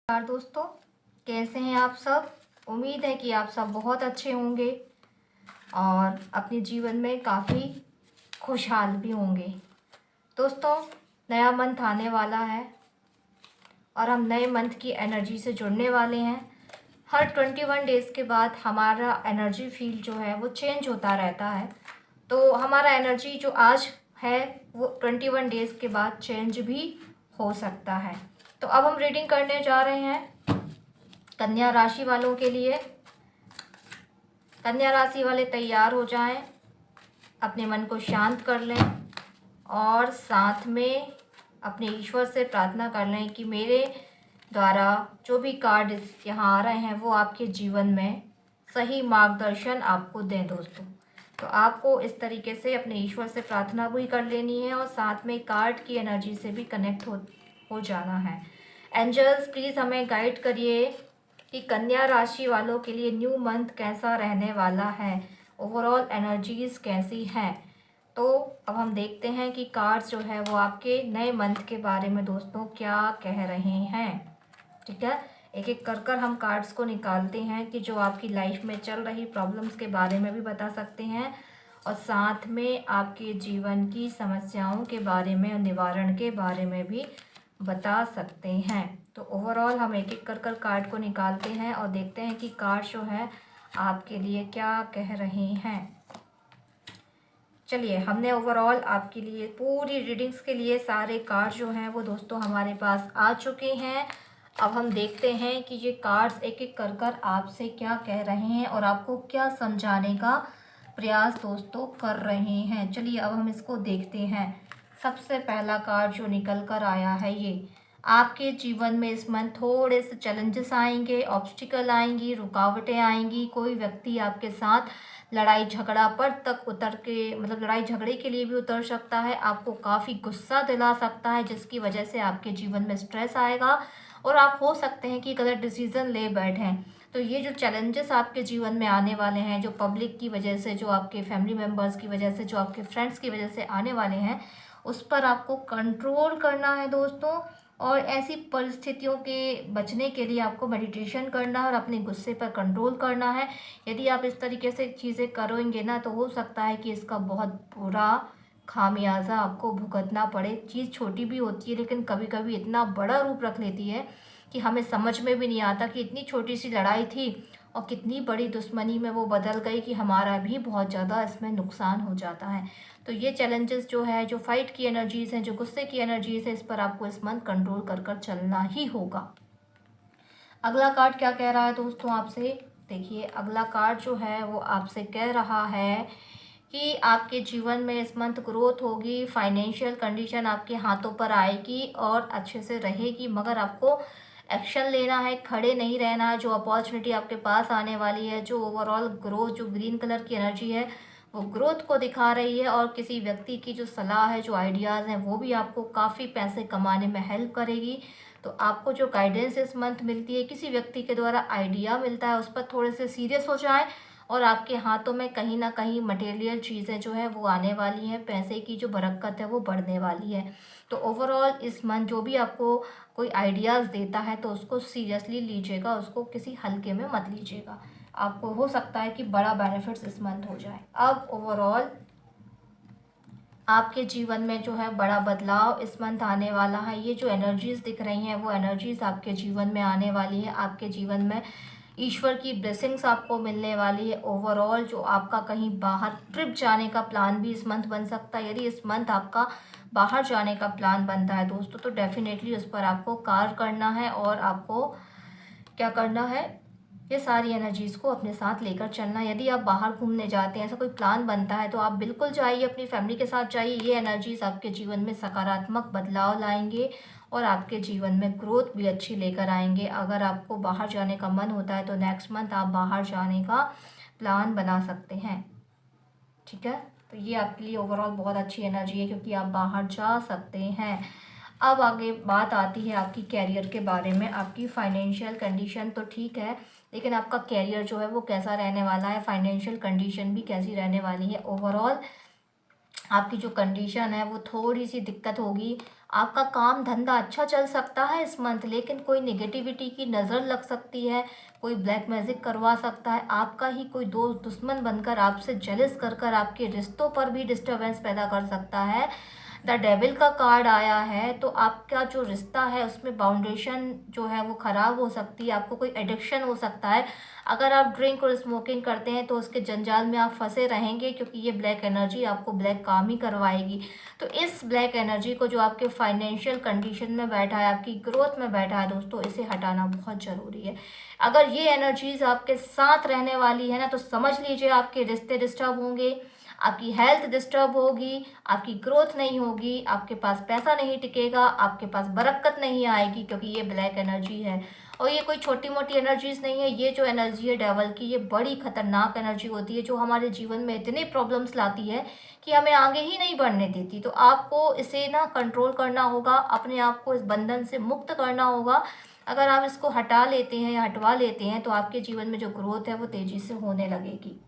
नमस्कार दोस्तों, कैसे हैं आप सब। उम्मीद है कि आप सब बहुत अच्छे होंगे और अपने जीवन में काफ़ी खुशहाल भी होंगे। दोस्तों, नया मंथ आने वाला है और हम नए मंथ की एनर्जी से जुड़ने वाले हैं। हर 21 डेज़ के बाद हमारा एनर्जी फील्ड जो है वो चेंज होता रहता है। तो हमारा एनर्जी जो आज है वो 21 डेज़ के बाद चेंज भी हो सकता है। तो अब हम रीडिंग करने जा रहे हैं कन्या राशि वालों के लिए। कन्या राशि वाले तैयार हो जाएं, अपने मन को शांत कर लें और साथ में अपने ईश्वर से प्रार्थना कर लें कि मेरे द्वारा जो भी कार्ड यहाँ आ रहे हैं वो आपके जीवन में सही मार्गदर्शन आपको दें दोस्तों। तो आपको इस तरीके से अपने ईश्वर से प्रार्थना भी कर लेनी है और साथ में कार्ड की एनर्जी से भी कनेक्ट हो जाना है। एंजल्स प्लीज़ हमें गाइड करिए कि कन्या राशि वालों के लिए न्यू मंथ कैसा रहने वाला है, ओवरऑल एनर्जीज़ कैसी हैं। तो अब हम देखते हैं कि कार्ड्स जो है वो आपके नए मंथ के बारे में दोस्तों क्या कह रहे हैं। ठीक है, एक एक कर हम कार्ड्स को निकालते हैं कि जो आपकी लाइफ में चल रही प्रॉब्लम्स के बारे में भी बता सकते हैं और साथ में आपके जीवन की समस्याओं के बारे में और निवारण के बारे में भी बता सकते हैं। तो ओवरऑल हम एक एक कर कार्ड को निकालते हैं और देखते हैं कि कार्ड जो है आपके लिए क्या कह रहे हैं। चलिए, हमने ओवरऑल आपके लिए पूरी रीडिंग्स के लिए सारे कार्ड जो हैं वो दोस्तों हमारे पास आ चुके हैं। अब हम देखते हैं कि ये कार्ड्स एक एक कर आपसे क्या कह रहे हैं और आपको क्या समझाने का प्रयास दोस्तों कर रहे हैं। चलिए अब हम इसको देखते हैं। सबसे पहला कार्ड जो निकल कर आया है, ये आपके जीवन में इस मंथ थोड़े से चैलेंजेस आएंगे, ऑब्स्टिकल आएंगी, रुकावटें आएंगी। कोई व्यक्ति आपके साथ लड़ाई झगड़ा पर तक उतर के लड़ाई झगड़े के लिए भी उतर सकता है, आपको काफ़ी गुस्सा दिला सकता है जिसकी वजह से आपके जीवन में स्ट्रेस आएगा और आप हो सकते हैं कि गलत डिसीज़न ले बैठें। तो ये जो चैलेंजेस आपके जीवन में आने वाले हैं, जो पब्लिक की वजह से, जो आपके फैमिली मेम्बर्स की वजह से, जो आपके फ्रेंड्स की वजह से आने वाले हैं, उस पर आपको कंट्रोल करना है दोस्तों। और ऐसी परिस्थितियों के बचने के लिए आपको मेडिटेशन करना है और अपने गुस्से पर कंट्रोल करना है। यदि आप इस तरीके से चीज़ें करेंगे ना तो हो सकता है कि इसका बहुत बुरा खामियाजा आपको भुगतना पड़े। चीज़ छोटी भी होती है लेकिन कभी कभी इतना बड़ा रूप रख लेती है कि हमें समझ में भी नहीं आता कि इतनी छोटी सी लड़ाई थी और कितनी बड़ी दुश्मनी में वो बदल गई कि हमारा भी बहुत ज़्यादा इसमें नुकसान हो जाता है। तो ये चैलेंजेस जो है, जो फाइट की एनर्जीज़ हैं, जो गुस्से की एनर्जीज़ है, इस पर आपको इस मंथ कंट्रोल कर चलना ही होगा। अगला कार्ड क्या कह रहा है दोस्तों आपसे, देखिए अगला कार्ड जो है वो आपसे कह रहा है कि आपके जीवन में इस मंथ ग्रोथ होगी, फाइनेंशियल कंडीशन आपके हाथों पर आएगी और अच्छे से रहेगी, मगर आपको एक्शन लेना है, खड़े नहीं रहना है। जो अपॉर्चुनिटी आपके पास आने वाली है, जो ओवरऑल ग्रोथ, जो ग्रीन कलर की एनर्जी है वो ग्रोथ को दिखा रही है और किसी व्यक्ति की जो सलाह है, जो आइडियाज़ हैं, वो भी आपको काफ़ी पैसे कमाने में हेल्प करेगी। तो आपको जो गाइडेंस इस मंथ मिलती है, किसी व्यक्ति के द्वारा आइडिया मिलता है, उस पर थोड़े से सीरियस हो जाएं और आपके हाथों में कहीं ना कहीं मटेरियल चीज़ें जो है वो आने वाली हैं, पैसे की जो बरकत है वो बढ़ने वाली है। तो ओवरऑल इस मंथ जो भी आपको कोई आइडियाज़ देता है तो उसको सीरियसली लीजिएगा, उसको किसी हल्के में मत लीजिएगा। आपको हो सकता है कि बड़ा बेनिफिट्स इस मंथ हो जाए। अब ओवरऑल आपके जीवन में जो है बड़ा बदलाव इस मंथ आने वाला है। ये जो एनर्जीज़ दिख रही हैं वो एनर्जीज़ आपके जीवन में आने वाली है। आपके जीवन में ईश्वर की ब्लेसिंग्स आपको मिलने वाली है। ओवरऑल जो आपका कहीं बाहर ट्रिप जाने का प्लान भी इस मंथ बन सकता है। यदि इस मंथ आपका बाहर जाने का प्लान बनता है दोस्तों तो डेफिनेटली उस पर आपको कार्य करना है और आपको क्या करना है, ये सारी एनर्जीज़ को अपने साथ लेकर चलना। यदि आप बाहर घूमने जाते हैं, ऐसा कोई प्लान बनता है तो आप बिल्कुल जाइए, अपनी फैमिली के साथ जाइए। ये एनर्जीज़ आपके जीवन में सकारात्मक बदलाव लाएंगे और आपके जीवन में ग्रोथ भी अच्छी लेकर आएंगे। अगर आपको बाहर जाने का मन होता है तो नेक्स्ट मंथ आप बाहर जाने का प्लान बना सकते हैं। ठीक है, तो ये आपके लिए ओवरऑल बहुत अच्छी एनर्जी है क्योंकि आप बाहर जा सकते हैं। अब आगे बात आती है आपकी कैरियर के बारे में। आपकी फाइनेंशियल कंडीशन तो ठीक है लेकिन आपका कैरियर जो है वो कैसा रहने वाला है, फाइनेंशियल कंडीशन भी कैसी रहने वाली है। ओवरऑल आपकी जो कंडीशन है वो थोड़ी सी दिक्कत होगी। आपका काम धंधा अच्छा चल सकता है इस मंथ, लेकिन कोई नेगेटिविटी की नज़र लग सकती है, कोई ब्लैक मैजिक करवा सकता है, आपका ही कोई दोस्त दुश्मन बनकर आपसे जेलस कर कर आपके रिश्तों पर भी डिस्टरबेंस पैदा कर सकता है। द डेविल का कार्ड आया है, तो आपका जो रिश्ता है उसमें बाउंडेशन जो है वो ख़राब हो सकती है, आपको कोई एडिक्शन हो सकता है। अगर आप ड्रिंक और स्मोकिंग करते हैं तो उसके जंजाल में आप फंसे रहेंगे, क्योंकि ये ब्लैक एनर्जी आपको ब्लैक काम ही करवाएगी। तो इस ब्लैक एनर्जी को जो आपके फाइनेंशियल कंडीशन में बैठा है, आपकी ग्रोथ में बैठा है दोस्तों, इसे हटाना बहुत ज़रूरी है। अगर ये एनर्जीज़ आपके साथ रहने वाली है ना, तो समझ लीजिए आपके रिश्ते डिस्टर्ब होंगे, आपकी हेल्थ डिस्टर्ब होगी, आपकी ग्रोथ नहीं होगी, आपके पास पैसा नहीं टिकेगा, आपके पास बरकत नहीं आएगी, क्योंकि ये ब्लैक एनर्जी है। और ये कोई छोटी मोटी एनर्जीज नहीं है, ये जो एनर्जी है डेवल की, ये बड़ी खतरनाक एनर्जी होती है, जो हमारे जीवन में इतने प्रॉब्लम्स लाती है कि हमें आगे ही नहीं बढ़ने देती। तो आपको इसे ना कंट्रोल करना होगा, अपने आप को इस बंधन से मुक्त करना होगा। अगर आप इसको हटा लेते हैं या हटवा लेते हैं तो आपके जीवन में जो ग्रोथ है वो तेज़ी से होने लगेगी।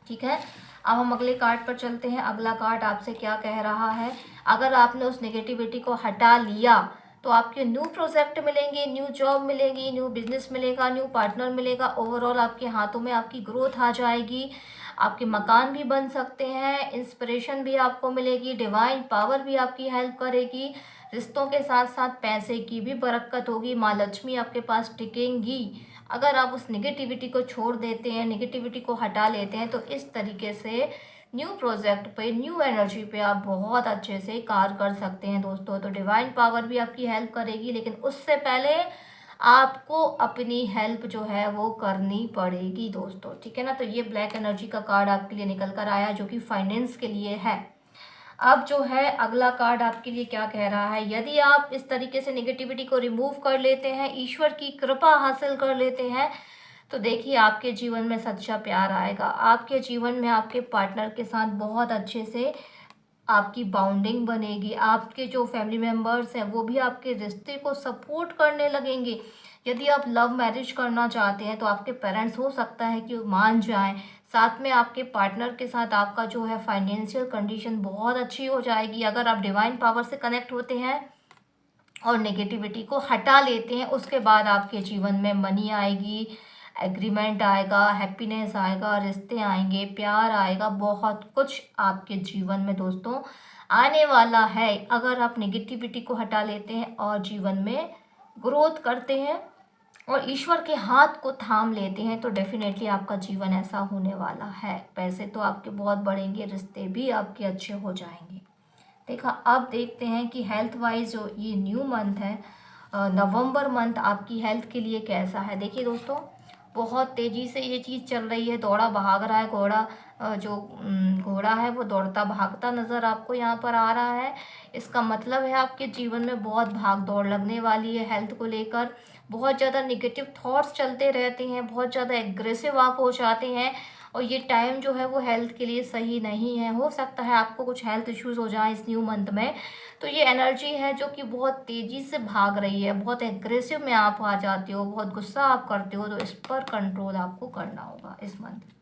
ठीक है, अब हम अगले कार्ड पर चलते हैं। अगला कार्ड आपसे क्या कह रहा है। अगर आपने उस नेगेटिविटी को हटा लिया तो आपके न्यू प्रोजेक्ट मिलेंगे, न्यू जॉब मिलेगी, न्यू बिजनेस मिलेगा, न्यू पार्टनर मिलेगा। ओवरऑल आपके हाथों में आपकी ग्रोथ आ जाएगी, आपके मकान भी बन सकते हैं, इंस्पिरेशन भी आपको मिलेगी, डिवाइन पावर भी आपकी हेल्प करेगी, रिश्तों के साथ साथ पैसे की भी बरकत होगी, माँ लक्ष्मी आपके पास टिकेंगी। अगर आप उस निगेटिविटी को छोड़ देते हैं, निगेटिविटी को हटा लेते हैं, तो इस तरीके से न्यू प्रोजेक्ट पे, न्यू एनर्जी पे आप बहुत अच्छे से कार्य कर सकते हैं दोस्तों। तो डिवाइन पावर भी आपकी हेल्प करेगी, लेकिन उससे पहले आपको अपनी हेल्प जो है वो करनी पड़ेगी दोस्तों। ठीक है ना, तो ये ब्लैक एनर्जी का कार्ड आपके लिए निकल कर आया, जो कि फाइनेंस के लिए है। अब जो है अगला कार्ड आपके लिए क्या कह रहा है। यदि आप इस तरीके से नेगेटिविटी को रिमूव कर लेते हैं, ईश्वर की कृपा हासिल कर लेते हैं, तो देखिए आपके जीवन में सच्चा प्यार आएगा। आपके जीवन में आपके पार्टनर के साथ बहुत अच्छे से आपकी बाउंडिंग बनेगी। आपके जो फैमिली मेम्बर्स हैं वो भी आपके रिश्ते को सपोर्ट करने लगेंगे। यदि आप लव मैरिज करना चाहते हैं तो आपके पेरेंट्स हो सकता है कि मान जाएं। साथ में आपके पार्टनर के साथ आपका जो है फाइनेंशियल कंडीशन बहुत अच्छी हो जाएगी। अगर आप डिवाइन पावर से कनेक्ट होते हैं और नेगेटिविटी को हटा लेते हैं, उसके बाद आपके जीवन में मनी आएगी, एग्रीमेंट आएगा, हैप्पीनेस आएगा, रिश्ते आएंगे, प्यार आएगा, बहुत कुछ आपके जीवन में दोस्तों आने वाला है। अगर आप नेगेटिविटी को हटा लेते हैं और जीवन में ग्रोथ करते हैं और ईश्वर के हाथ को थाम लेते हैं, तो डेफिनेटली आपका जीवन ऐसा होने वाला है। पैसे तो आपके बहुत बढ़ेंगे, रिश्ते भी आपके अच्छे हो जाएंगे। देखा, अब देखते हैं कि हेल्थ वाइज जो ये न्यू मंथ है, नवंबर मंथ आपकी हेल्थ के लिए कैसा है। देखिए दोस्तों, बहुत तेज़ी से ये चीज़ चल रही है, दौड़ा भाग रहा है घोड़ा। जो घोड़ा है वो दौड़ता भागता नज़र आपको यहाँ पर आ रहा है। इसका मतलब है आपके जीवन में बहुत भाग दौड़ लगने वाली है हेल्थ को लेकर। बहुत ज़्यादा निगेटिव थॉट्स चलते रहते हैं, बहुत ज़्यादा एग्रेसिव आप हो जाते हैं, और ये टाइम जो है वो हेल्थ के लिए सही नहीं है। हो सकता है आपको कुछ हेल्थ इश्यूज़ हो जाए इस न्यू मंथ में। तो ये एनर्जी है जो कि बहुत तेज़ी से भाग रही है, बहुत एग्रेसिव में आप आ जाते हो, बहुत गुस्सा आप करते हो, तो इस पर कंट्रोल आपको करना होगा इस मंथ।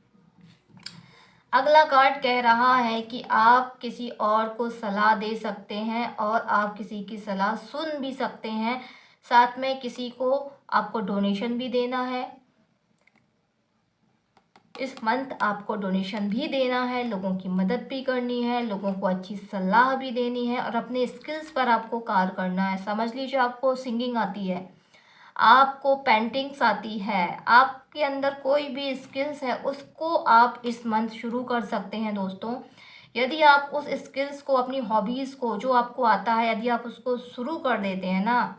अगला कार्ड कह रहा है कि आप किसी और को सलाह दे सकते हैं और आप किसी की सलाह सुन भी सकते हैं। साथ में किसी को आपको डोनेशन भी देना है। इस मंथ आपको डोनेशन भी देना है, लोगों की मदद भी करनी है, लोगों को अच्छी सलाह भी देनी है, और अपने स्किल्स पर आपको कार्य करना है। समझ लीजिए आपको सिंगिंग आती है, आपको पेंटिंग्स आती है, आपके अंदर कोई भी स्किल्स है, उसको आप इस मंथ शुरू कर सकते हैं दोस्तों। यदि आप उस स्किल्स को, अपनी हॉबीज़ को, जो आपको आता है, यदि आप उसको शुरू कर देते हैं ना,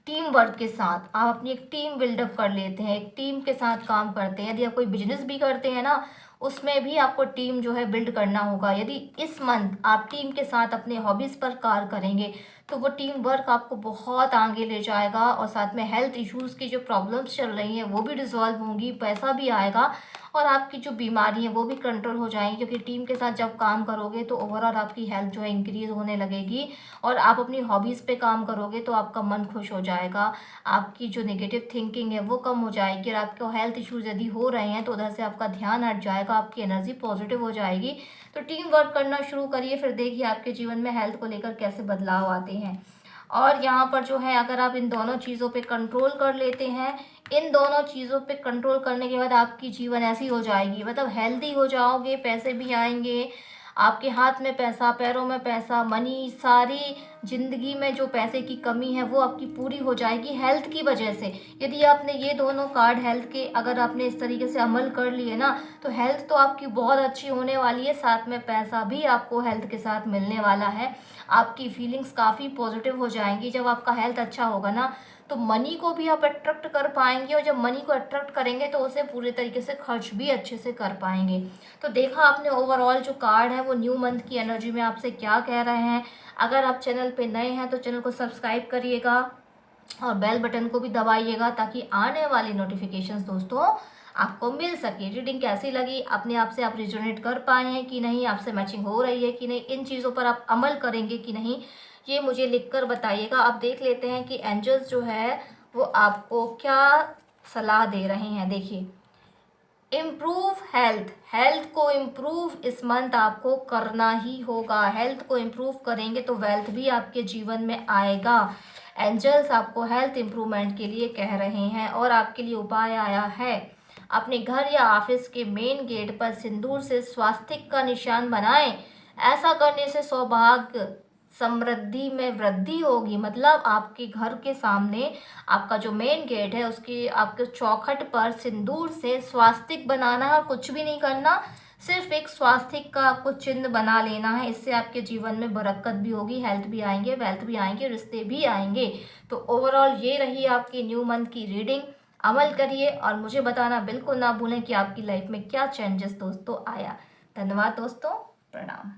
टीम वर्क के साथ आप अपनी एक टीम बिल्डअप कर लेते हैं, एक टीम के साथ काम करते हैं। यदि आप कोई बिजनेस भी करते हैं ना, उसमें भी आपको टीम जो है बिल्ड करना होगा। यदि इस मंथ आप टीम के साथ अपने हॉबीज़ पर कार्य करेंगे तो वो टीम वर्क आपको बहुत आगे ले जाएगा। और साथ में हेल्थ इश्यूज़ की जो प्रॉब्लम्स चल रही हैं वो भी डिसॉल्व होंगी, पैसा भी आएगा और आपकी जो बीमारी है वो भी कंट्रोल हो जाएंगी। क्योंकि टीम के साथ जब काम करोगे तो ओवरऑल आपकी हेल्थ जो है इंक्रीज़ होने लगेगी और आप अपनी हॉबीज़ पे काम करोगे तो आपका मन खुश हो जाएगा, आपकी जो नेगेटिव थिंकिंग है वो कम हो जाएगी और आपको हेल्थ इश्यूज़ यदि हो रहे हैं तो उधर से आपका ध्यान हट जाएगा, आपकी एनर्जी पॉजिटिव हो जाएगी। तो टीम वर्क करना शुरू करिए, फिर देखिए आपके जीवन में हेल्थ को लेकर कैसे बदलाव आते हैं। और यहाँ पर जो है अगर आप इन दोनों चीज़ों पे कंट्रोल कर लेते हैं, इन दोनों चीज़ों पे कंट्रोल करने के बाद आपकी जीवन ऐसी हो जाएगी, मतलब हेल्दी हो जाओगे, पैसे भी आएंगे, आपके हाथ में पैसा, पैरों में पैसा, मनी, सारी ज़िंदगी में जो पैसे की कमी है वो आपकी पूरी हो जाएगी हेल्थ की वजह से। यदि आपने ये दोनों कार्ड हेल्थ के अगर आपने इस तरीके से अमल कर लिए ना तो हेल्थ तो आपकी बहुत अच्छी होने वाली है, साथ में पैसा भी आपको हेल्थ के साथ मिलने वाला है। आपकी फीलिंग्स काफ़ी पॉजिटिव हो जाएंगी। जब आपका हेल्थ अच्छा होगा ना तो मनी को भी आप अट्रैक्ट कर पाएंगे और जब मनी को अट्रैक्ट करेंगे तो उसे पूरे तरीके से खर्च भी अच्छे से कर पाएंगे। तो देखा आपने ओवरऑल जो कार्ड है वो न्यू मंथ की एनर्जी में आपसे क्या कह रहे हैं। अगर आप चैनल पे नए हैं तो चैनल को सब्सक्राइब करिएगा और बेल बटन को भी दबाइएगा ताकि आने वाली नोटिफिकेशंस दोस्तों आपको मिल सके। रीडिंग कैसी लगी, अपने आप से आप रिजोनेट कर पाए हैं कि नहीं, आपसे मैचिंग हो रही है कि नहीं, इन चीज़ों पर आप अमल करेंगे कि नहीं, ये मुझे लिखकर बताइएगा। अब देख लेते हैं कि एंजल्स जो है वो आपको क्या सलाह दे रहे हैं। देखिए, इम्प्रूव हेल्थ, हेल्थ को इम्प्रूव इस मंथ आपको करना ही होगा। हेल्थ को इम्प्रूव करेंगे तो वेल्थ भी आपके जीवन में आएगा। एंजल्स आपको हेल्थ इम्प्रूवमेंट के लिए कह रहे हैं और आपके लिए उपाय आया है। अपने घर या ऑफिस के मेन गेट पर सिंदूर से स्वास्तिक का निशान बनाएं। ऐसा करने से सौभाग्य समृद्धि में वृद्धि होगी। मतलब आपके घर के सामने आपका जो मेन गेट है उसकी आपके चौखट पर सिंदूर से स्वास्तिक बनाना है, कुछ भी नहीं करना, सिर्फ एक स्वास्तिक का आपको चिन्ह बना लेना है। इससे आपके जीवन में बरकत भी होगी, हेल्थ भी आएंगे, वेल्थ भी आएंगे, रिश्ते भी आएंगे। तो ओवरऑल ये रही आपकी न्यू मंथ की रीडिंग। अमल करिए और मुझे बताना बिल्कुल ना भूलें कि आपकी लाइफ में क्या चेंजेस दोस्तों आया। धन्यवाद दोस्तों, प्रणाम।